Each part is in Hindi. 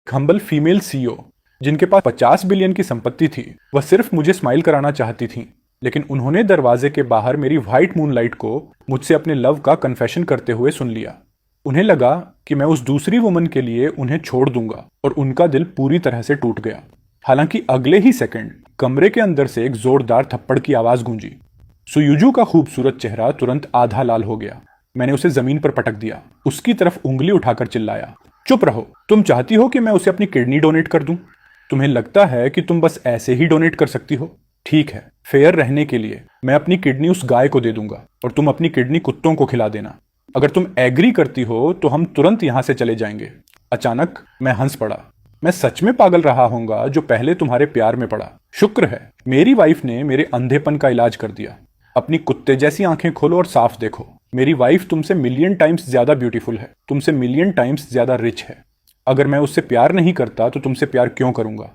हम्बल फीमेल सीईओ जिनके पास 50 बिलियन की संपत्ति थी, वह सिर्फ मुझे स्माइल कराना चाहती थीं, लेकिन उन्होंने दरवाजे के बाहर मेरी व्हाइट मूनलाइट को मुझसे अपने लव का कन्फेशन करते हुए सुन लिया। उन्हें लगा कि मैं उस दूसरी वुमन के लिए उन्हें छोड़ दूंगा और उनका दिल पूरी तरह से टूट गया। हालांकि अगले ही सेकंड कमरे के अंदर से एक जोरदार थप्पड़ की आवाज गूंजी। सुयुजू का खूबसूरत चेहरा तुरंत आधा लाल हो गया। मैंने उसे जमीन पर पटक दिया, उसकी तरफ उंगली उठाकर चिल्लाया, चुप रहो। तुम चाहती हो कि मैं उसे अपनी किडनी डोनेट कर दूं? तुम्हें लगता है कि तुम बस ऐसे ही डोनेट कर सकती हो? ठीक है, फेयर रहने के लिए मैं अपनी किडनी उस गाय को दे दूंगा और तुम अपनी किडनी कुत्तों को खिला देना। अगर तुम एग्री करती हो तो हम तुरंत यहां से चले जाएंगे। अचानक मैं हंस पड़ा। मैं सच में पागल रहा होऊंगा जो पहले तुम्हारे प्यार में पड़ा। शुक्र है मेरी वाइफ ने मेरे अंधेपन का इलाज कर दिया। अपनी कुत्ते जैसी आंखें खोलो और साफ देखो। मेरी वाइफ तुमसे मिलियन टाइम्स ज्यादा ब्यूटीफुल है, तुमसे मिलियन टाइम्स ज्यादा रिच है। अगर मैं उससे प्यार नहीं करता तो तुमसे प्यार क्यों करूंगा?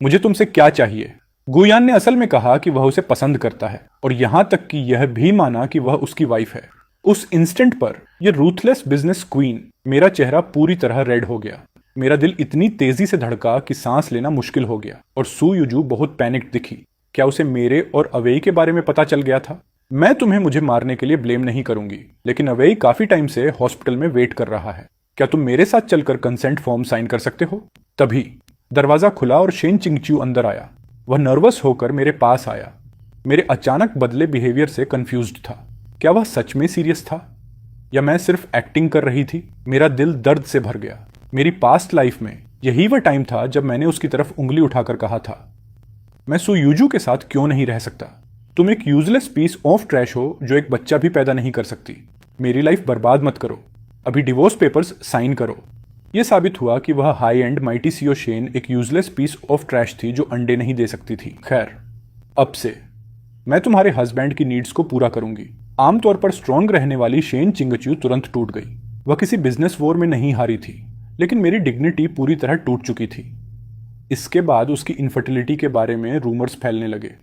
मुझे तुमसे क्या चाहिए? गुयान ने असल में कहा कि वह उसे पसंद करता है और यहां तक कि यह भी माना कि वह उसकी वाइफ है। उस इंस्टेंट पर यह रूथलेस बिजनेस क्वीन, मेरा चेहरा पूरी तरह रेड हो गया। मेरा दिल इतनी तेजी से धड़का कि सांस लेना मुश्किल हो गया और सुयुजू बहुत पैनिक दिखी। क्या उसे मेरे और अवेई के बारे में पता चल गया था? मैं तुम्हें मुझे मारने के लिए ब्लेम नहीं करूंगी, लेकिन अवेई काफी टाइम से हॉस्पिटल में वेट कर रहा है। क्या तुम मेरे साथ चलकर कंसेंट फॉर्म साइन कर सकते हो? तभी दरवाजा खुला और शेन चिंगच्यू अंदर आया। वह नर्वस होकर मेरे पास आया। मेरे अचानक बदले बिहेवियर से कंफ्यूज्ड था। क्या वह सच में सीरियस था या मैं सिर्फ एक्टिंग कर रही थी? मेरा दिल दर्द से भर गया। मेरी पास्ट लाइफ में यही वह टाइम था जब मैंने उसकी तरफ उंगली उठाकर कहा था, मैं सुयुजू के साथ क्यों नहीं रह सकता? तुम एक यूजलेस पीस ऑफ ट्रैश हो जो एक बच्चा भी पैदा नहीं कर सकती। मेरी लाइफ बर्बाद मत करो। अभी डिवोर्स पेपर्स साइन करो। यह साबित हुआ कि वह high and mighty CEO Shane एक यूजलेस पीस ऑफ ट्रैश थी जो अंडे नहीं दे सकती थी। खैर, अब से मैं तुम्हारे हस्बैंड की नीड्स को पूरा करूंगी। आमतौर पर स्ट्रांग रहने वाली शेन चिंगच्यू तुरंत टूट गई। वह किसी बिजनेस वॉर में नहीं हारी थी, लेकिन मेरी डिग्निटी पूरी तरह टूट चुकी थी। इसके बाद उसकी इनफर्टिलिटी के बारे में रूमर्स फैलने लगे।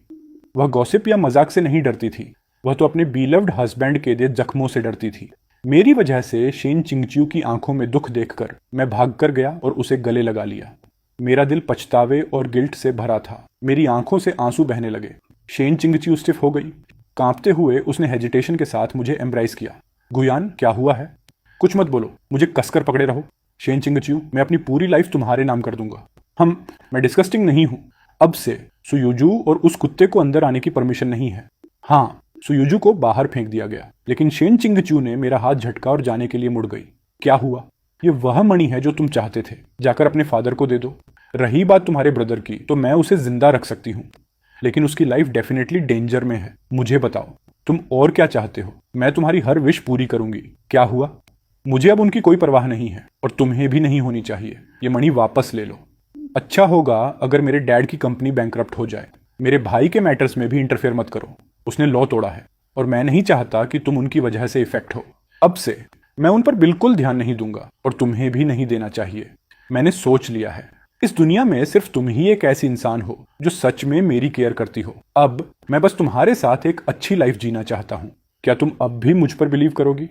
वह गॉसिप या मजाक से नहीं डरती थी, वह तो अपने बीलव्ड हस्बैंड के दिए जख्मों से डरती थी। मेरी वजह से शेन चिंगच्यू की आंखों में दुख देखकर मैं भाग कर गया और उसे गले लगा लिया। मेरा दिल पछतावे और गिल्ट से भरा था। मेरी आंखों से आंसू बहने लगे। शेन चिंगच्यू स्टिफ हो गई। कांपते हुए उसने हेजिटेशन के साथ मुझे एम्ब्राइज किया। गुयान, क्या हुआ है? कुछ मत बोलो, मुझे कसकर पकड़े रहो। शेन चिंगच्यू, मैं अपनी पूरी लाइफ तुम्हारे नाम कर दूंगा। मैं डिस्गस्टिंग नहीं हूं। अब से सुयुजू और उस कुत्ते को अंदर आने की परमिशन नहीं है। हाँ, सुयुजू को बाहर फेंक दिया गया, लेकिन शेन चिंगच्यू ने मेरा हाथ झटका और जाने के लिए मुड़ गई। क्या हुआ? ये वह मणि है जो तुम चाहते थे। जाकर अपने फादर को दे दो। रही बात तुम्हारे ब्रदर की, तो मैं उसे जिंदा रख सकती हूँ, लेकिन उसकी लाइफ डेफिनेटली डेंजर में है। मुझे बताओ, तुम और क्या चाहते हो? मैं तुम्हारी हर विश पूरी करूंगी। क्या हुआ? मुझे अब उनकी कोई परवाह नहीं है और तुम्हें भी नहीं होनी चाहिए। ये मणि वापस ले लो। अच्छा होगा अगर मेरे डैड की कंपनी बैंकरप्ट हो जाए। मेरे भाई के मैटर्स में भी इंटरफेयर मत करो। उसने लॉ तोड़ा है और मैं नहीं चाहता कि तुम उनकी वजह से इफेक्ट हो। अब से मैं उन पर बिल्कुल ध्यान नहीं दूंगा और तुम्हें भी नहीं देना चाहिए। मैंने सोच लिया है, इस दुनिया में सिर्फ तुम ही एक ऐसी इंसान हो जो सच में मेरी केयर करती हो। अब मैं बस तुम्हारे साथ एक अच्छी लाइफ जीना चाहता हूँ। क्या तुम अब भी मुझ पर बिलीव करोगी?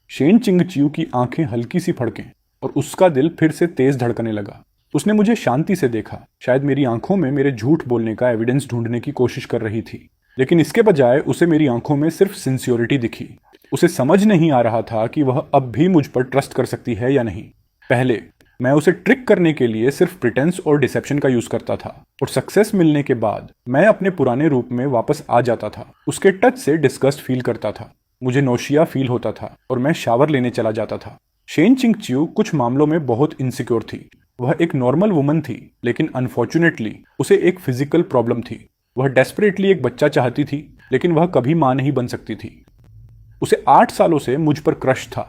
शेन चिंगच्यू की आंखें हल्की सी फड़कें और उसका दिल फिर से तेज धड़कने लगा। उसने मुझे शांति से देखा, शायद मेरी आंखों में मेरे झूठ बोलने का एविडेंस ढूंढने की कोशिश कर रही थी, लेकिन इसके बजाय उसे मेरी आंखों में सिर्फ सिंसियोरिटी दिखी। उसे समझ नहीं आ रहा था कि वह अब भी मुझ पर ट्रस्ट कर सकती है या नहीं। पहले मैं उसे ट्रिक करने के लिए सिर्फ प्रिटेंस और डिसेप्शन का यूज करता था, और सक्सेस मिलने के बाद मैं अपने पुराने रूप में वापस आ जाता था। उसके टच से डिस्गस्ट फील करता था, मुझे नौशिया फील होता था और मैं शावर लेने चला जाता था। शेन चिंगच्यू कुछ मामलों में बहुत इनसिक्योर थी। वह एक नॉर्मल वुमन थी, लेकिन अनफॉर्चुनेटली उसे एक फिजिकल प्रॉब्लम थी। वह डेस्परेटली एक बच्चा चाहती थी, लेकिन वह कभी मां नहीं बन सकती थी। उसे 8 सालों से मुझ पर क्रश था,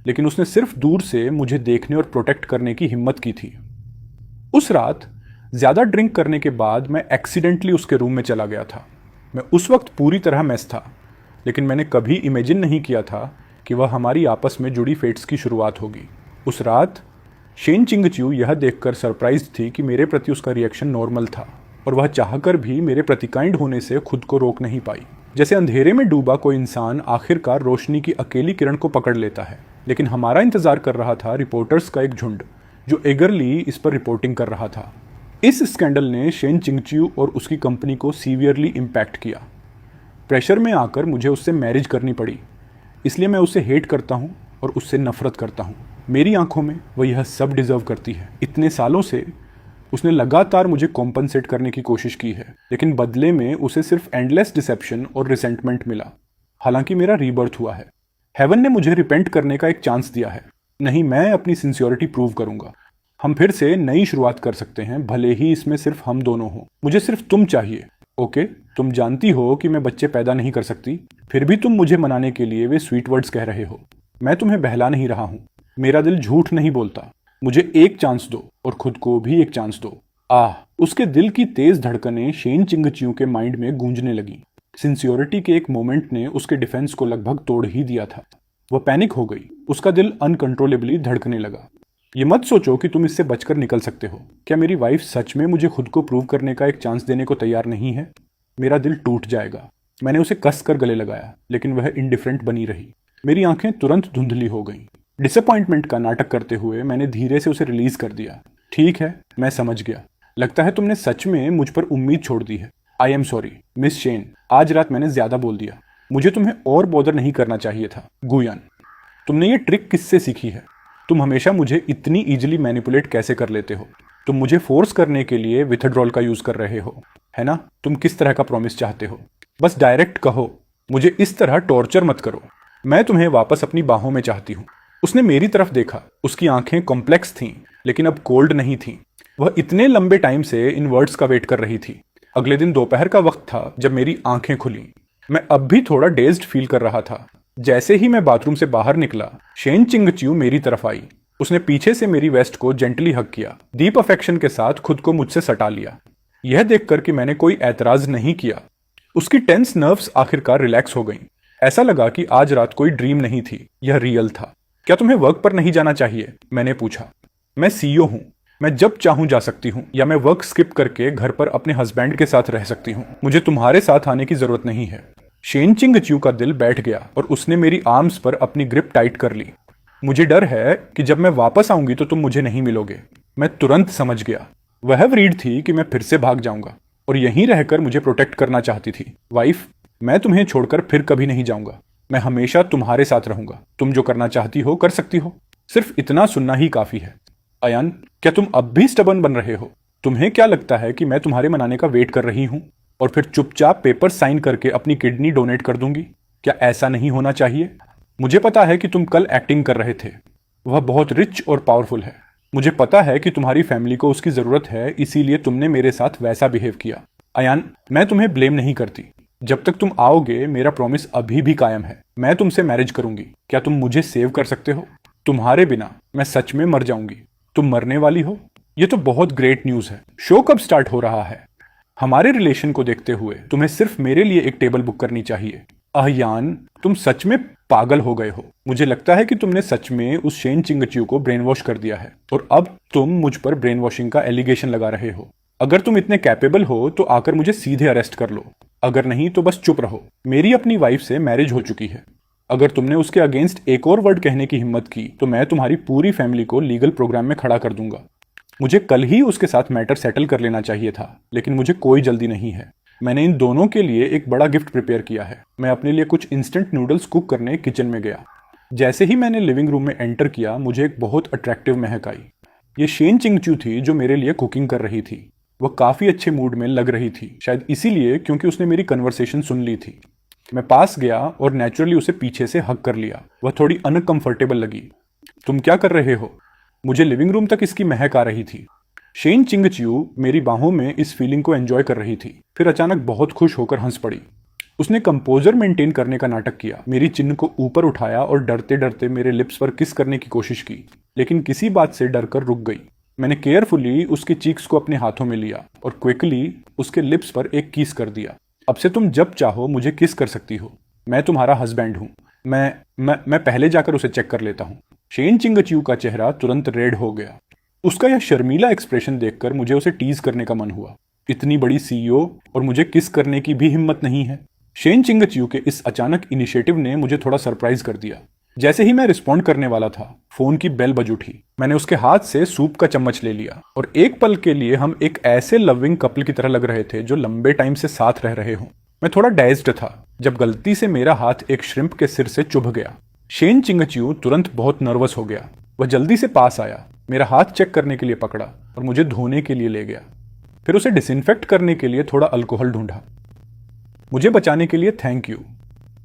लेकिन उसने सिर्फ दूर से मुझे देखने और प्रोटेक्ट करने की हिम्मत की थी। उस रात ज्यादा ड्रिंक करने के बाद मैं एक्सीडेंटली उसके रूम में चला गया था। मैं उस वक्त पूरी तरह मेस था, लेकिन मैंने कभी इमेजिन नहीं किया था कि वह हमारी आपस में जुड़ी फेट्स की शुरुआत होगी। उस रात शेन चिंगच्यू यह देखकर सरप्राइज थी कि मेरे प्रति उसका रिएक्शन नॉर्मल था, और वह चाहकर भी मेरे प्रति काइंड होने से खुद को रोक नहीं पाई। जैसे अंधेरे में डूबा कोई इंसान आखिरकार रोशनी की अकेली किरण को पकड़ लेता है। लेकिन हमारा इंतजार कर रहा था रिपोर्टर्स का एक झुंड जो एगरली इस पर रिपोर्टिंग कर रहा था। इस स्कैंडल ने शेन चिंगच्यू और उसकी कंपनी को सीवियरली इम्पैक्ट किया। प्रेशर में आकर मुझे उससे मैरिज करनी पड़ी, इसलिए मैं उसे हेट करता हूँ और उससे नफरत करता हूँ। मेरी आंखों में वह यह सब डिजर्व करती है। इतने सालों से उसने लगातार मुझे कॉम्पनसेट करने की कोशिश की है, लेकिन बदले में उसे सिर्फ एंडलेस डिसेप्शन और रिसेंटमेंट मिला। हालांकि मेरा रीबर्थ हुआ है। हेवन ने मुझे रिपेंट करने का एक चांस दिया है। नहीं, मैं अपनी सिंसियोरिटी प्रूव करूंगा। हम फिर से नई शुरुआत कर सकते हैं, भले ही इसमें सिर्फ हम दोनों हों। मुझे सिर्फ तुम चाहिए। ओके, तुम जानती हो कि मैं बच्चे पैदा नहीं कर सकती, फिर भी तुम मुझे मनाने के लिए वे स्वीट वर्ड्स कह रहे हो। मैं तुम्हें बहला नहीं रहा हूं। मेरा दिल झूठ नहीं बोलता। मुझे एक चांस दो और खुद को भी एक चांस दो। उसके दिल की तेज धड़कनें शेन चिंगच्यू के माइंड में गूंजने लगी। सिंसियोरिटी के एक मोमेंट ने उसके डिफेंस को लगभग तोड़ ही दिया था। वह पैनिक हो गई। उसका दिल अनकंट्रोलेबली धड़कने लगा। ये मत सोचो कि तुम इससे बचकर निकल सकते हो। क्या मेरी वाइफ सच में मुझे खुद को प्रूव करने का एक चांस देने को तैयार नहीं है? मेरा दिल टूट जाएगा। मैंने उसे कस कर गले लगाया, लेकिन वह इंडिफरेंट बनी रही। मेरी आंखें तुरंत धुंधली हो गईं। डिसअपॉइंटमेंट का नाटक करते हुए मैंने धीरे से उसे रिलीज कर दिया। ठीक है, मैं समझ गया। लगता है तुमने सच में मुझ पर उम्मीद छोड़ दी है। I am sorry Miss Shen, आज रात मैंने ज्यादा बोल दिया। मुझे तुम्हें और बॉदर नहीं करना चाहिए था। गुयान, तुमने ये ट्रिक किससे सीखी है? तुम हमेशा मुझे इतनी इजीली मैनिपुलेट कैसे कर लेते हो? तुम मुझे फोर्स करने के लिए विथड्रॉल का यूज कर रहे हो, है ना? तुम किस तरह का प्रॉमिस चाहते हो? बस डायरेक्ट कहो, मुझे इस तरह टॉर्चर मत करो। मैं तुम्हें वापस अपनी बाहों में चाहती हूँ। उसने मेरी तरफ देखा। उसकी आंखें कॉम्प्लेक्स थीं, लेकिन अब कोल्ड नहीं थीं। वह इतने लंबे टाइम से इन वर्ड्स का वेट कर रही थी। अगले दिन दोपहर का वक्त था जब मेरी आंखें खुली। मैं अब भी थोड़ा डेज्ड फील कर रहा था। जैसे ही मैं बाथरूम से बाहर निकला, शेन चिंगच्यू मेरी तरफ आई। उसने पीछे से मेरी वेस्ट को जेंटली हग किया, डीप अफेक्शन के साथ खुद को मुझसे सटा लिया। यह देखकर कि मैंने कोई ऐतराज नहीं किया, उसकी टेंस नर्व्स आखिरकार रिलैक्स हो गईं। ऐसा लगा कि आज रात कोई ड्रीम नहीं थी, यह रियल था। क्या तुम्हें वर्क पर नहीं जाना चाहिए? मैंने पूछा। मैं सीईओ हूं, मैं जब चाहूं जा सकती हूं, या मैं वर्क स्किप करके घर पर अपने हस्बैंड के साथ रह सकती हूं। मुझे तुम्हारे साथ आने की जरूरत नहीं है। शेन चिंगच्यू का दिल बैठ गया और उसने मेरी आर्म्स पर अपनी ग्रिप टाइट कर ली। मुझे डर है कि जब मैं वापस आऊंगी तो तुम मुझे नहीं मिलोगे। मैं तुरंत समझ गया। वह वरीड थी कि मैं फिर से भाग जाऊंगा और यहीं रहकर मुझे प्रोटेक्ट करना चाहती थी। वाइफ, मैं तुम्हें छोड़कर फिर कभी नहीं जाऊंगा। मैं हमेशा तुम्हारे साथ रहूंगा। तुम जो करना चाहती हो कर सकती हो। सिर्फ इतना सुनना ही काफी है। अयान, क्या तुम अब भी स्टबर्न बन रहे हो? तुम्हें क्या लगता है कि मैं तुम्हारे मनाने का वेट कर रही हूं और फिर चुपचाप पेपर साइन करके अपनी किडनी डोनेट कर दूंगी? क्या ऐसा नहीं होना चाहिए? मुझे पता है कि तुम कल एक्टिंग कर रहे थे। वह बहुत रिच और पावरफुल है। मुझे पता है कि तुम्हारी फैमिली को उसकी जरूरत है, इसीलिए तुमने मेरे साथ वैसा बिहेव किया। अयान, मैं तुम्हें ब्लेम नहीं करती। जब तक तुम आओगे मेरा प्रॉमिस अभी भी कायम है। मैं तुमसे मैरिज करूंगी। क्या तुम मुझे सेव कर सकते हो? तुम्हारे बिना मैं सच में मर जाऊंगी। तुम मरने वाली हो? ये तो बहुत ग्रेट न्यूज है। शो कब स्टार्ट हो रहा है? हमारे रिलेशन को देखते हुए तुम्हें सिर्फ मेरे लिए एक टेबल बुक करनी चाहिए। अयान, तुम सच में पागल हो गए हो। मुझे लगता है कि तुमने सच में उस शेन चिंगच्यू को ब्रेन वॉश कर दिया है और अब तुम मुझ पर ब्रेन वॉशिंग का एलिगेशन लगा रहे हो। अगर तुम इतने कैपेबल हो तो आकर मुझे सीधे अरेस्ट कर लो। अगर नहीं तो बस चुप रहो। मेरी अपनी वाइफ से मैरिज हो चुकी है। अगर तुमने उसके अगेंस्ट एक और वर्ड कहने की हिम्मत की तो मैं तुम्हारी पूरी फैमिली को लीगल प्रोग्राम में खड़ा कर दूंगा। मुझे कल ही उसके साथ मैटर सेटल कर लेना चाहिए था, लेकिन मुझे कोई जल्दी नहीं है। मैंने इन दोनों के लिए एक बड़ा गिफ्ट प्रिपेयर किया है। मैं अपने लिए कुछ इंस्टेंट नूडल्स कुक करने किचन में गया। जैसे ही मैंने लिविंग रूम में एंटर किया, मुझे एक बहुत अट्रैक्टिव महक आई। ये शेन चिंगच्यू थी जो मेरे लिए कुकिंग कर रही थी। वह काफी अच्छे मूड में लग रही थी, शायद इसीलिए क्योंकि उसने मेरी कन्वर्सेशन सुन ली थी। मैं पास गया और नेचुरली उसे पीछे से हग कर लिया। वह थोड़ी अनकंफर्टेबल लगी। तुम क्या कर रहे हो? मुझे लिविंग रूम तक इसकी महक आ रही थी। शेन चिंगच्यू मेरी बाहों में इस फीलिंग को एंजॉय कर रही थी, फिर अचानक बहुत खुश होकर हंस पड़ी। उसने कंपोजर मेंटेन करने का नाटक किया, मेरी चिन्ह को ऊपर उठाया और डरते डरते मेरे लिप्स पर किस करने की कोशिश की, लेकिन किसी बात से डरकर रुक गई। मैंने केयरफुली उसके चीक्स को अपने हाथों में लिया और क्विकली उसके लिप्स पर एक किस कर दिया। अब से तुम जब चाहो मुझे किस कर सकती हो। मैं तुम्हारा हस्बैंड हूं। मैं पहले जाकर उसे चेक कर लेता हूं। शेन चिंगच्यू का चेहरा तुरंत रेड हो गया। उसका यह शर्मीला एक्सप्रेशन देखकर मुझे उसे टीज करने का मन हुआ। इतनी बड़ी सीईओ और मुझे किस करने की भी हिम्मत नहीं है। शेन चिंगच्यू के इस अचानक इनिशिएटिव ने मुझे थोड़ा सरप्राइज कर दिया। जैसे ही मैं रिस्पॉन्ड करने वाला था, फोन की बेल बज उठी। मैंने उसके हाथ से सूप का चम्मच ले लिया और एक पल के लिए हम एक ऐसे लविंग कपल की तरह लग रहे थे जो लंबे टाइम से साथ रह रहे हों। मैं थोड़ा डाइज्ड था जब गलती से मेरा हाथ एक श्रिम्प के सिर से चुभ गया। शेन चिंगच्यू तुरंत बहुत नर्वस हो गया। वह जल्दी से पास आया, मेरा हाथ चेक करने के लिए पकड़ा और मुझे धोने के लिए ले गया। फिर उसे डिसइंफेक्ट करने के लिए थोड़ा अल्कोहल ढूंढा। मुझे बचाने के लिए थैंक यू।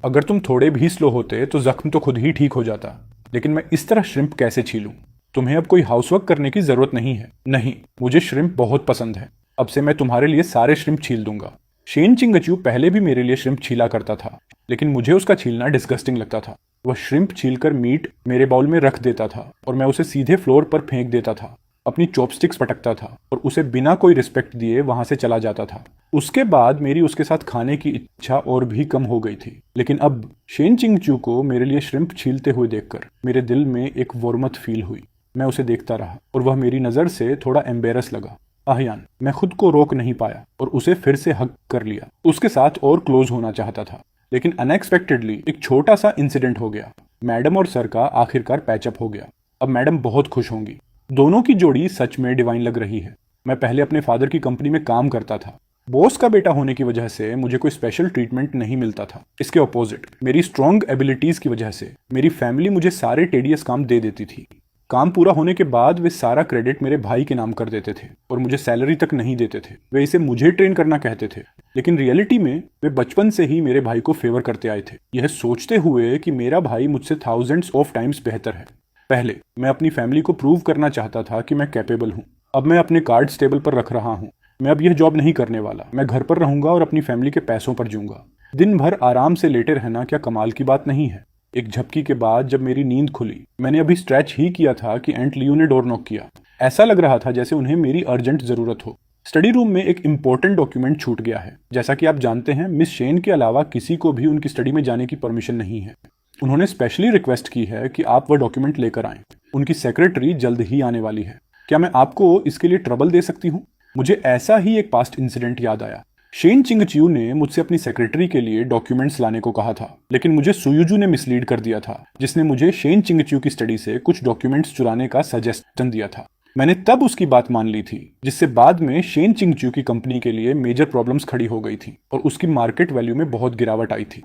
अगर तुम थोड़े भी स्लो होते तो जख्म तो खुद ही ठीक हो जाता, लेकिन मैं इस तरह श्रिम्प कैसे छीलूं? तुम्हें अब कोई हाउसवर्क करने की जरूरत नहीं है। नहीं, मुझे श्रिम्प बहुत पसंद है। अब से मैं तुम्हारे लिए सारे श्रिम्प छील दूंगा। शेन चिंगच्यू पहले भी मेरे लिए श्रिम्प छीला करता था, लेकिन मुझे उसका छीलना डिस्गस्टिंग लगता था। वह श्रिम्प छीलकर मीट मेरे बाउल में रख देता था और मैं उसे सीधे फ्लोर पर फेंक देता था। अपनी चॉपस्टिक्स पटकता था और उसे बिना कोई रिस्पेक्ट दिए वहां से चला जाता था। उसके बाद मेरी उसके साथ खाने की इच्छा और भी कम हो गई थी। लेकिन अब शेन चिंगच्यू को मेरे लिए श्रिम्प छीलते हुए देखकर मेरे दिल में एक वॉर्मथ फील हुई। मैं उसे देखता रहा और वह मेरी नज़र से थोड़ा एम्बेरस लगा। आह्यान, मैं खुद को रोक नहीं पाया और उसे फिर से हक कर लिया। उसके साथ और क्लोज होना चाहता था, लेकिन अनएक्सपेक्टेडली एक छोटा सा इंसिडेंट हो गया। मैडम और सर का आखिरकार पैचअप हो गया। अब मैडम बहुत खुश होंगी। दोनों की जोड़ी सच में डिवाइन लग रही है। मैं पहले अपने फादर की कंपनी में काम करता था। बॉस का बेटा होने की वजह से मुझे कोई स्पेशल ट्रीटमेंट नहीं मिलता था। इसके ऑपोजिट मेरी स्ट्रॉन्ग एबिलिटीज की वजह से मेरी फैमिली मुझे सारे टेडियस काम दे देती थी। काम पूरा होने के बाद वे सारा क्रेडिट मेरे भाई के नाम कर देते थे और मुझे सैलरी तक नहीं देते थे। वे इसे मुझे ट्रेन करना कहते थे, लेकिन रियलिटी में वे बचपन से ही मेरे भाई को फेवर करते आए थे, यह सोचते हुए कि मेरा भाई मुझसे थाउजेंड्स ऑफ टाइम्स बेहतर है। पहले मैं अपनी फैमिली को प्रूव करना चाहता था कि मैं कैपेबल हूँ। अब मैं अपने कार्ड्स टेबल पर रख रहा हूँ। मैं अब यह जॉब नहीं करने वाला। मैं घर पर रहूंगा और अपनी फैमिली के पैसों पर जीऊंगा। दिन भर आराम से लेटे रहना क्या कमाल की बात नहीं है? एक झपकी के बाद जब मेरी नींद खुली, मैंने अभी स्ट्रेच ही किया था कि एंट लियो ने डोर नॉक किया। ऐसा लग रहा था जैसे उन्हें मेरी अर्जेंट जरूरत हो। स्टडी रूम में एक इंपॉर्टेंट डॉक्यूमेंट छूट गया है। जैसा कि आप जानते हैं, मिस शेन के अलावा किसी को भी उनकी स्टडी में जाने की परमिशन नहीं है। उन्होंने स्पेशली रिक्वेस्ट की है कि आप वह डॉक्यूमेंट लेकर आएं। उनकी सेक्रेटरी जल्द ही आने वाली है। क्या मैं आपको इसके लिए ट्रबल दे सकती हूँ? मुझे ऐसा ही एक पास्ट इंसिडेंट याद आया। शेन चिंगच्यू ने मुझसे अपनी सेक्रेटरी के लिए डॉक्यूमेंट्स लाने को कहा था, लेकिन मुझे सुयुजू ने मिसलीड कर दिया था, जिसने मुझे शेन चिंगच्यू की स्टडी से कुछ डॉक्यूमेंट्स चुराने का सजेशन दिया था। मैंने तब उसकी बात मान ली थी, जिससे बाद में शेन चिंगच्यू की कंपनी के लिए मेजर प्रॉब्लम्स खड़ी हो गई थी और उसकी मार्केट वैल्यू में बहुत गिरावट आई थी।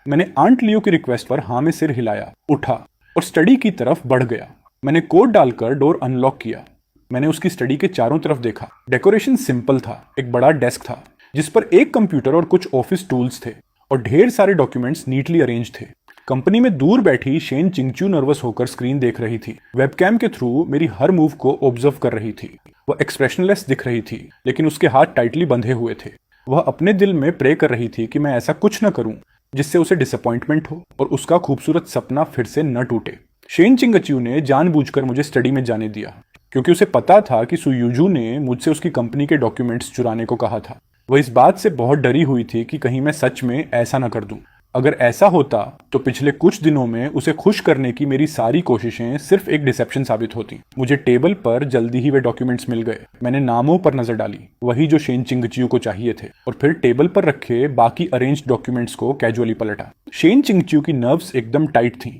मैंने आंट लियो की रिक्वेस्ट पर हाँ में सिर हिलाया, उठा और स्टडी की तरफ बढ़ गया। मैंने कोड डालकर डोर अनलॉक किया। मैंने उसकी स्टडी के चारों तरफ देखा। डेकोरेशन सिंपल था। एक बड़ा डेस्क था जिस पर एक कंप्यूटर और कुछ ऑफिस टूल्स थे और ढेर सारे डॉक्यूमेंट्स नीटली अरेंज थे। कंपनी में दूर बैठी शेन चिंगच्यू नर्वस होकर स्क्रीन देख रही थी। वेबकैम के थ्रू मेरी हर मूव को ऑब्जर्व कर रही थी। वह एक्सप्रेशनलेस दिख रही थी, लेकिन उसके हाथ टाइटली बंधे हुए थे। वह अपने दिल में प्रे कर रही थी कि मैं ऐसा कुछ न करूं जिससे उसे डिसअपॉइंटमेंट हो और उसका खूबसूरत सपना फिर से न टूटे। शेन चिंगच्यू ने जानबूझकर मुझे स्टडी में जाने दिया, क्योंकि उसे पता था कि सुयुजू ने मुझसे उसकी कंपनी के डॉक्यूमेंट्स चुराने को कहा था। वह इस बात से बहुत डरी हुई थी कि कहीं मैं सच में ऐसा न कर दूं। अगर ऐसा होता तो पिछले कुछ दिनों में उसे खुश करने की मेरी सारी कोशिशें सिर्फ एक डिसेप्शन साबित होती। मुझे टेबल पर जल्दी ही वे डॉक्यूमेंट्स मिल गए। मैंने नामों पर नजर डाली, वही जो शेन चिंगच्यू को चाहिए थे, और फिर टेबल पर रखे बाकी अरेंज्ड डॉक्यूमेंट्स को कैजुअली पलटा। शेन चिंगच्यू की नर्व्स एकदम टाइट थी।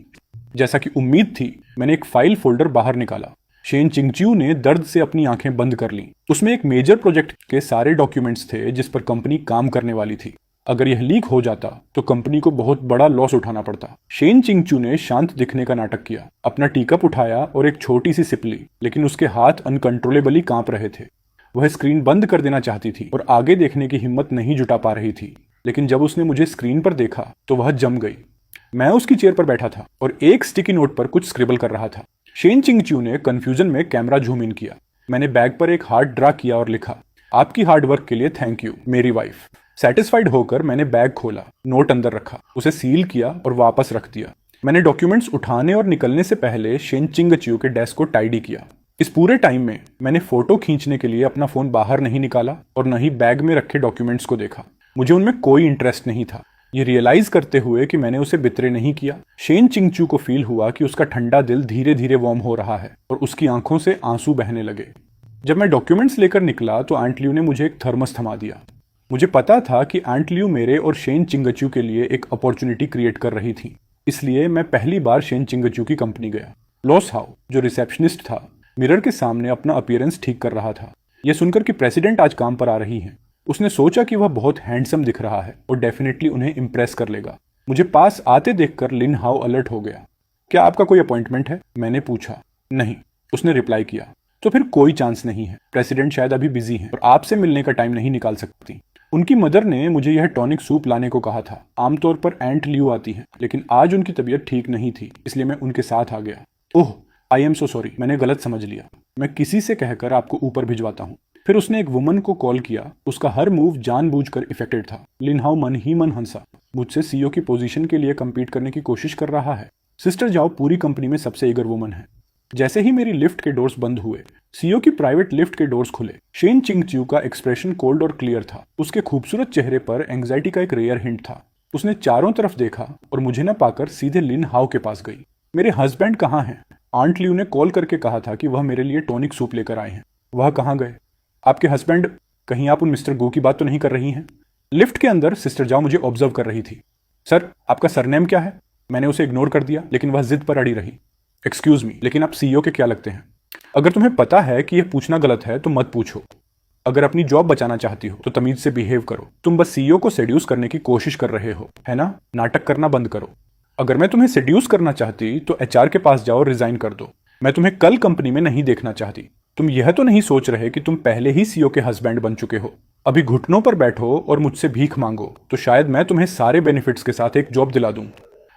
जैसा कि उम्मीद थी, मैंने एक फाइल फोल्डर बाहर निकाला। शेन चिंगच्यू ने दर्द से अपनी आंखें बंद कर लीं। उसमें एक मेजर प्रोजेक्ट के सारे डॉक्यूमेंट्स थे जिस पर कंपनी काम करने वाली थी। अगर यह लीक हो जाता तो कंपनी को बहुत बड़ा लॉस उठाना पड़ता। शेन चिंगच्यू ने शांत दिखने का नाटक किया, अपना टीकप उठाया और एक छोटी सी सिप ली, लेकिन उसके हाथ अनकंट्रोलेबली कांप रहे थे। वह स्क्रीन बंद कर देना चाहती थी और आगे देखने की हिम्मत नहीं जुटा पा रही थी, लेकिन जब उसने मुझे स्क्रीन पर देखा तो वह जम गई। मैं उसकी चेयर पर बैठा था और एक स्टिकी नोट पर कुछ स्क्रिबल कर रहा था। शेन चिंगच्यू ने कंफ्यूजन में कैमरा जूम इन किया। मैंने बैग पर एक हार्ट ड्रा किया और लिखा, आपकी हार्ड वर्क के लिए थैंक यू मेरी वाइफ। सेटिस्फाइड होकर मैंने बैग खोला, नोट अंदर रखा, उसे सील किया और वापस रख दिया। मैंने डॉक्यूमेंट्स उठाने और निकलने से पहले शेन चिंगच्यू के डेस्क को टाइडी किया। इस पूरे टाइम में मैंने फोटो खींचने के लिए अपना फोन बाहर नहीं निकाला और न ही बैग में रखे डॉक्यूमेंट्स को देखा। मुझे उनमें कोई इंटरेस्ट नहीं था। ये रियलाइज करते हुए कि मैंने उसे बितरे नहीं किया, शेन चिंगच्यू को फील हुआ कि उसका ठंडा दिल धीरे धीरे वार्म हो रहा है और उसकी आंखों से आंसू बहने लगे। जब मैं डॉक्यूमेंट्स लेकर निकला तो आंट लियू ने मुझे एक थर्मस थमा दिया। मुझे पता था कि आंट लियू मेरे और शेन चिंगच्यू के लिए एक अपॉर्चुनिटी क्रिएट कर रही थी, इसलिए मैं पहली बार शेन चिंगच्यू की कंपनी गया। लॉस हाउ, जो रिसेप्शनिस्ट था, मिरर के सामने अपना अपीयरेंस ठीक कर रहा था। यह सुनकर कि प्रेसिडेंट आज काम पर आ रही हैं, उसने सोचा कि वह बहुत हैंडसम दिख रहा है और डेफिनेटली उन्हें इम्प्रेस कर लेगा। मुझे पास आते देखकर लिन हाउ अलर्ट हो गया। क्या आपका कोई अपॉइंटमेंट है? मैंने पूछा। नहीं, उसने रिप्लाई किया। तो फिर कोई चांस नहीं है, प्रेसिडेंट शायद अभी बिजी हैं और आपसे मिलने का टाइम नहीं निकाल सकती। उनकी मदर ने मुझे यह टॉनिक सूप लाने को कहा था। आमतौर पर एंट ल्यू आती है, लेकिन आज उनकी तबीयत ठीक नहीं थी, इसलिए मैं उनके साथ आ गया। ओह, आई एम सो सॉरी, मैंने गलत समझ लिया। मैं किसी से कहकर आपको ऊपर भिजवाता हूँ। फिर उसने एक वुमन को कॉल किया। उसका हर मूव जानबूझकर इफेक्टेड था। लिन हाउ मन ही मन हंसा। मुझसे सीईओ की पोजीशन के लिए कम्पीट करने की कोशिश कर रहा है। सिस्टर जाओ पूरी कंपनी में सबसे ईगर वुमन है। जैसे ही मेरी लिफ्ट के डोर्स बंद हुए, सीईओ की प्राइवेट लिफ्ट के डोर्स खुले। शेन चिंगच्यू का एक्सप्रेशन कोल्ड और क्लियर था। उसके खूबसूरत चेहरे पर एंग्जाइटी का एक रेयर हिंट था। उसने चारों तरफ देखा और मुझे न पाकर सीधे लिन हाउ के पास गई। मेरे हस्बैंड कहाँ हैं? आंट ल्यू ने कॉल करके कहा था कि वह मेरे लिए टॉनिक सूप लेकर आए हैं। वह कहाँ गए? आपके हस्बैंड? कहीं आप उन मिस्टर गो की बात तो नहीं कर रही हैं? लिफ्ट के अंदर सिस्टर जाओ मुझे ऑब्जर्व कर रही थी। सर, आपका सरनेम क्या है? मैंने उसे इग्नोर कर दिया, लेकिन वह जिद पर अड़ी रही। एक्सक्यूज मी, लेकिन आप सीईओ के क्या लगते हैं? अगर तुम्हें पता है कि यह पूछना गलत है तो मत पूछो। अगर अपनी जॉब बचाना चाहती हो तो तमीज से बिहेव करो। तुम बस सीईओ को सेड्यूस करने की कोशिश कर रहे हो, है ना? नाटक करना बंद करो। अगर मैं तुम्हें सेड्यूस करना चाहती तो एचआर के पास जाओ, रिजाइन कर दो। मैं तुम्हें कल कंपनी में नहीं देखना चाहती। तुम यह तो नहीं सोच रहे कि तुम पहले ही सीईओ के हस्बैंड बन चुके हो। अभी घुटनों पर बैठो और मुझसे भीख मांगो तो शायद मैं तुम्हें सारे बेनिफिट्स के साथ एक जॉब दिला दूं।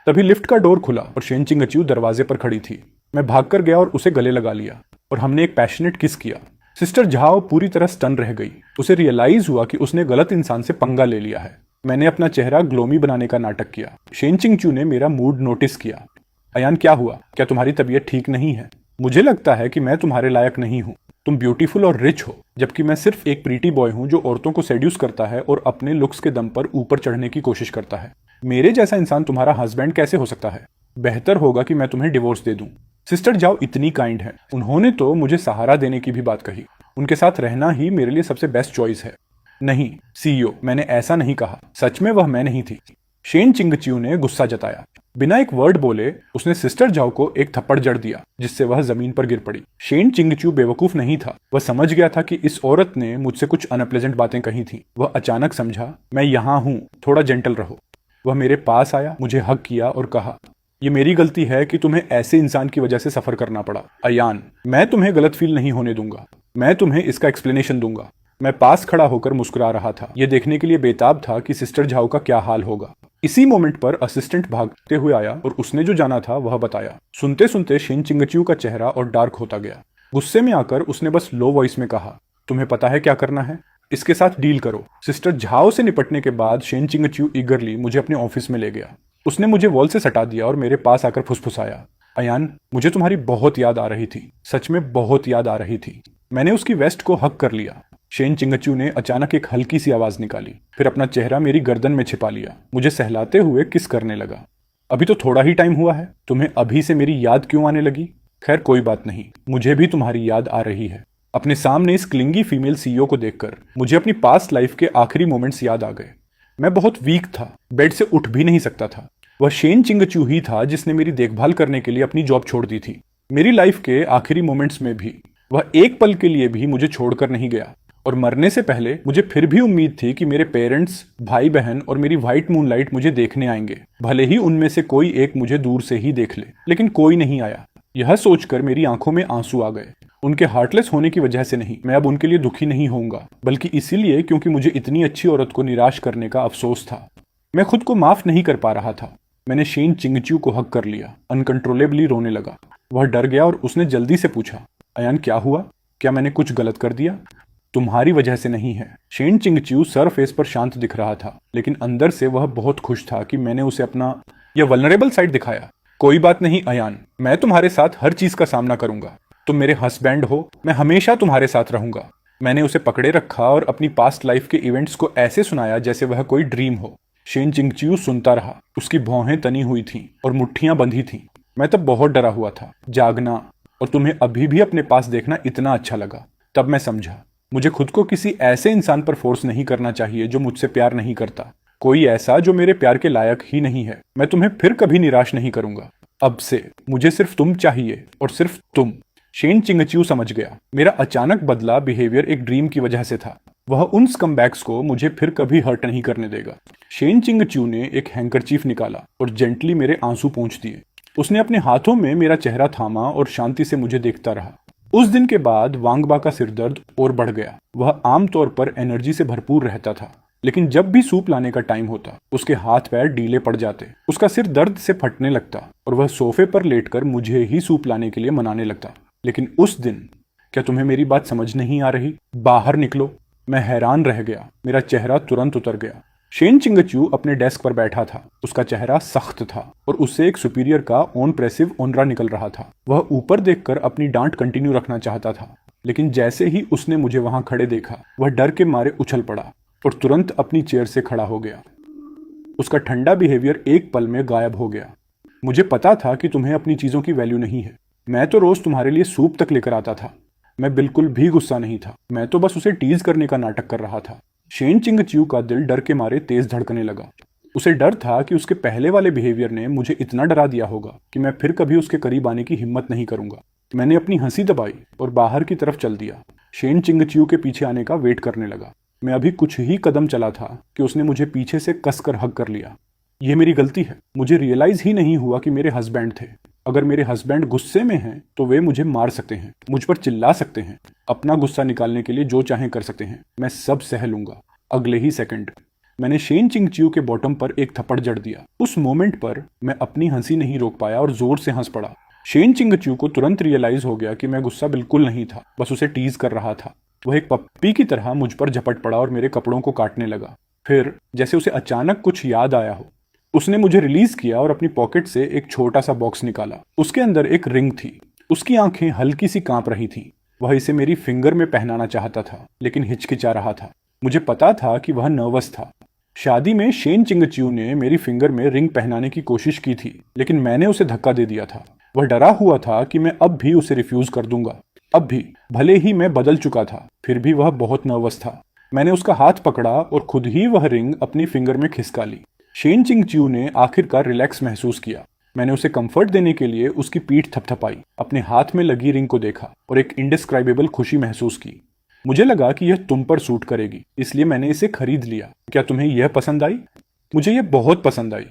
तभी लिफ्ट का डोर खुला और शेन चिंगच्यू दरवाजे पर खड़ी थी। मैं भागकर गया और उसे गले लगा लिया और हमने एक पैशनेट किस किया। सिस्टर झाओ पूरी तरह स्टन रह गई। उसे रियलाइज हुआ कि उसने गलत इंसान से पंगा ले लिया है। मैंने अपना चेहरा ग्लोमी बनाने का नाटक किया। शेन चिंगच्यू ने मेरा मूड नोटिस किया। अयान, क्या हुआ? क्या तुम्हारी तबीयत ठीक नहीं है? मुझे लगता है कि मैं तुम्हारे लायक नहीं हूँ। तुम ब्यूटीफुल और रिच हो, जबकि मैं सिर्फ एक प्रीटी बॉय हूँ जो औरतों को सेड्यूस करता है और अपने लुक्स के दम पर ऊपर चढ़ने की कोशिश करता है। मेरे जैसा इंसान तुम्हारा हस्बैंड कैसे हो सकता है? बेहतर होगा कि मैं तुम्हें डिवोर्स दे दूं। सिस्टर जाओ इतनी काइंड है। उन्होंने तो मुझे सहारा देने की भी बात कही। उनके साथ रहना ही मेरे लिए सबसे बेस्ट चॉइस है। नहीं सीईओ, मैंने ऐसा नहीं कहा। सच में वह मैं नहीं थी। शेन चिंगच्यू ने गुस्सा जताया। बिना एक वर्ड बोले उसने सिस्टर जाओ को एक थप्पड़ जड़ दिया, जिससे वह जमीन पर गिर पड़ी। शेन चिंगच्यू बेवकूफ नहीं था। वह समझ गया था कि इस औरत ने मुझसे कुछ अनप्लेजेंट बातें कही थी। वह अचानक समझा, मैं यहाँ हूँ, थोड़ा जेंटल रहो। वह मेरे पास आया, मुझे हग किया और कहा, ये मेरी गलती है कि तुम्हें ऐसे इंसान की वजह से सफर करना पड़ा। अयान, मैं तुम्हें गलत फील नहीं होने दूंगा। मैं तुम्हें इसका एक्सप्लेनेशन दूंगा। मैं पास खड़ा होकर मुस्कुरा रहा था, यह देखने के लिए बेताब था कि सिस्टर झाओ का क्या हाल होगा। इसी मोमेंट पर असिस्टेंट भागते हुए आया और उसने जो जाना था वह बताया। सुनते सुनते शेन चिंगच्यू का चेहरा और डार्क होता गया। गुस्से में आकर उसने बस लो वॉइस में कहा, तुम्हें पता है क्या करना है? इसके साथ डील करो। सिस्टर झाओ से निपटने के बाद शेन चिंगच्यू ईगरली मुझे अपने ऑफिस में ले गया। उसने मुझे वॉल से सटा दिया और मेरे पास आकर फुसफुसाया, अयान, मुझे तुम्हारी बहुत याद आ रही थी। सच में बहुत याद आ रही थी। मैंने उसकी वेस्ट को हक कर लिया। शेन चिंगच्यू ने अचानक एक हल्की सी आवाज निकाली, फिर अपना चेहरा मेरी गर्दन में छिपा लिया। मुझे सहलाते हुए किस करने लगा। अभी तो थोड़ा ही टाइम हुआ है, तुम्हें अभी से मेरी याद क्यों आने लगी? खैर कोई बात नहीं, मुझे भी तुम्हारी याद आ रही है। अपने सामने इस क्लिंगी फीमेल सीईओ को देखकर मुझे अपनी पास्ट लाइफ के आखिरी मोमेंट्स याद आ गए। मैं बहुत वीक था, बेड से उठ भी नहीं सकता था। वह शेन चिंगच्यू ही था जिसने मेरी देखभाल करने के लिए अपनी जॉब छोड़ दी थी। मेरी लाइफ के आखिरी मोमेंट्स में भी वह एक पल के लिए भी मुझे छोड़कर नहीं गया। और मरने से पहले मुझे फिर भी उम्मीद थी कि मेरे पेरेंट्स, भाई बहन और मेरी व्हाइट मूनलाइट मुझे देखने आएंगे, भले ही उनमें से कोई एक मुझे दूर से ही देख ले। लेकिन कोई नहीं आया। यह सोचकर मेरी आंखों में आंसू आ गए। उनके हार्टलेस होने की वजह से नहीं, मैं अब उनके लिए दुखी नहीं होऊंगा, बल्कि इसीलिए क्योंकि मुझे इतनी अच्छी औरत को निराश करने का अफसोस था। मैं खुद को माफ नहीं कर पा रहा था। मैंने शेन चिंगच्यू को हक कर लिया। अनकंट्रोलेबली रोने लगा। वह डर गया और उसने जल्दी से पूछा, अयान क्या हुआ? क्या मैंने कुछ गलत कर दिया? तुम्हारी वजह से नहीं है। शेन चिंगच्यू सर फेस पर शांत दिख रहा था, लेकिन अंदर से वह बहुत खुश था कि मैंने उसे अपना यह वल्नरेबल साइड दिखाया। कोई बात नहीं अयान, मैं तुम्हारे साथ हर चीज का सामना करूंगा। तुम मेरे हस्बैंड हो, मैं हमेशा तुम्हारे साथ रहूंगा। मैंने उसे पकड़े रखा और अपनी पास्ट लाइफ के इवेंट्स को ऐसे सुनाया जैसे वह कोई ड्रीम हो। शेन चिंगच्यू सुनता रहा। उसकी भौहें तनी हुई थीं और मुट्ठियां बंधी थीं। मैं तब बहुत डरा हुआ था। जागना और तुम्हें अभी भी अपने पास देखना इतना अच्छा लगा। तब मैं समझा, मुझे खुद को किसी ऐसे इंसान पर फोर्स नहीं करना चाहिए जो मुझसे प्यार नहीं करता। कोई ऐसा जो मेरे प्यार के लायक ही नहीं है। मैं तुम्हें फिर कभी निराश नहीं करूंगा। अब से मुझे सिर्फ तुम चाहिए और सिर्फ तुम। शेन चिंगच्यू समझ गया। मेरा अचानक बदला बिहेवियर एक ड्रीम की वजह से था। वह उन स्कमबैग्स को मुझे फिर कभी हर्ट नहीं करने देगा। शेन चिंगच्यू ने एक हैंकरचीफ निकाला और जेंटली मेरे आंसू पोंछ दिए। उसने अपने हाथों में मेरा चेहरा थामा और शांति से मुझे देखता रहा। उस दिन के बाद वांगबा का सिरदर्द और बढ़ गया। वह आमतौर पर एनर्जी से भरपूर रहता था, लेकिन जब भी सूप लाने का टाइम होता उसके हाथ पैर ढीले पड़ जाते, उसका सिर दर्द से फटने लगता और वह सोफे पर लेटकर मुझे ही सूप लाने के लिए मनाने लगता। लेकिन उस दिन, क्या तुम्हें मेरी बात समझ नहीं आ रही? बाहर निकलो। मैं हैरान रह गया। मेरा चेहरा तुरंत उतर गया। शेन चिंगच्यू अपने डेस्क पर बैठा था। उसका चेहरा सख्त था और उससे एक सुपीरियर का ऑनप्रेसिव ओनरा निकल रहा था। वह ऊपर देखकर अपनी डांट कंटिन्यू रखना चाहता था, लेकिन जैसे ही उसने मुझे वहां खड़े देखा, वह डर के मारे उछल पड़ा और तुरंत अपनी चेयर से खड़ा हो गया। उसका ठंडा बिहेवियर एक पल में गायब हो गया। मुझे पता था कि तुम्हें अपनी चीजों की वैल्यू नहीं है। मैं तो रोज तुम्हारे लिए सूप तक लेकर आता था। मैं बिल्कुल भी गुस्सा नहीं था। मैं तो बस उसे टीज करने का नाटक कर रहा था। शेन चिंगच्यू का दिल डर के मारे तेज धड़कने लगा। उसे डर था कि उसके पहले वाले बिहेवियर ने मुझे इतना डरा दिया होगा कि मैं फिर कभी उसके करीब आने की हिम्मत नहीं करूंगा। मैंने अपनी हंसी दबाई और बाहर की तरफ चल दिया। शेन चिंगच्यू के पीछे आने का वेट करने लगा। मैं अभी कुछ ही कदम चला था कि उसने मुझे पीछे से कसकर हग कर लिया। यह मेरी गलती है। मुझे रियलाइज ही नहीं हुआ कि मेरे हस्बैंड थे। अगर मेरे हस्बैंड गुस्से में हैं तो वे मुझे मार सकते हैं, मुझ पर चिल्ला सकते हैं, अपना गुस्सा निकालने के लिए जो चाहें कर सकते हैं। मैं सब सह लूंगा। अगले ही सेकंड मैंने शेन चिंगच्यू के बॉटम पर एक थप्पड़ जड़ दिया। उस मोमेंट पर मैं अपनी हंसी नहीं रोक पाया और जोर से हंस पड़ा। शेन चिंगच्यू को तुरंत रियलाइज हो गया कि मैं गुस्सा बिल्कुल नहीं था, बस उसे टीज कर रहा था। वह एक पप्पी की तरह मुझ पर झपट पड़ा और मेरे कपड़ों को काटने लगा। फिर जैसे उसे अचानक कुछ याद आया हो, उसने मुझे रिलीज किया और अपनी पॉकेट से एक छोटा सा बॉक्स निकाला। उसके अंदर एक रिंग थी। उसकी आंखें हल्की सी कांप रही थीं। वह इसे मेरी फिंगर में पहनाना चाहता था, लेकिन हिचकिचा रहा था। मुझे पता था कि वह नर्वस था। शादी में शेन चिंगच्यू ने मेरी फिंगर में रिंग पहनाने की कोशिश की थी, लेकिन मैंने उसे धक्का दे दिया था। वह डरा हुआ था कि मैं अब भी उसे रिफ्यूज कर दूंगा। अब भी, भले ही मैं बदल चुका था, फिर भी वह बहुत नर्वस था। मैंने उसका हाथ पकड़ा और खुद ही वह रिंग अपनी फिंगर में खिसका ली। शेन चिंगच्यू ने आखिरकार रिलैक्स महसूस किया। मैंने उसे कंफर्ट देने के लिए उसकी पीठ थपथपाई, अपने हाथ में लगी रिंग को देखा और एक इंडिस्क्राइबेबल खुशी महसूस की। मुझे लगा कि यह तुम पर सूट करेगी, इसलिए मैंने इसे खरीद लिया। क्या तुम्हें यह पसंद आई? मुझे यह बहुत पसंद आई।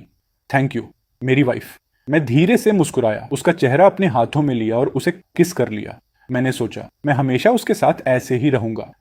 थैंक यू, मेरी वाइफ। मैं धीरे से मुस्कुराया, उसका चेहरा अपने हाथों में लिया और उसे किस कर लिया। मैंने सोचा, मैं हमेशा उसके साथ ऐसे ही रहूंगा।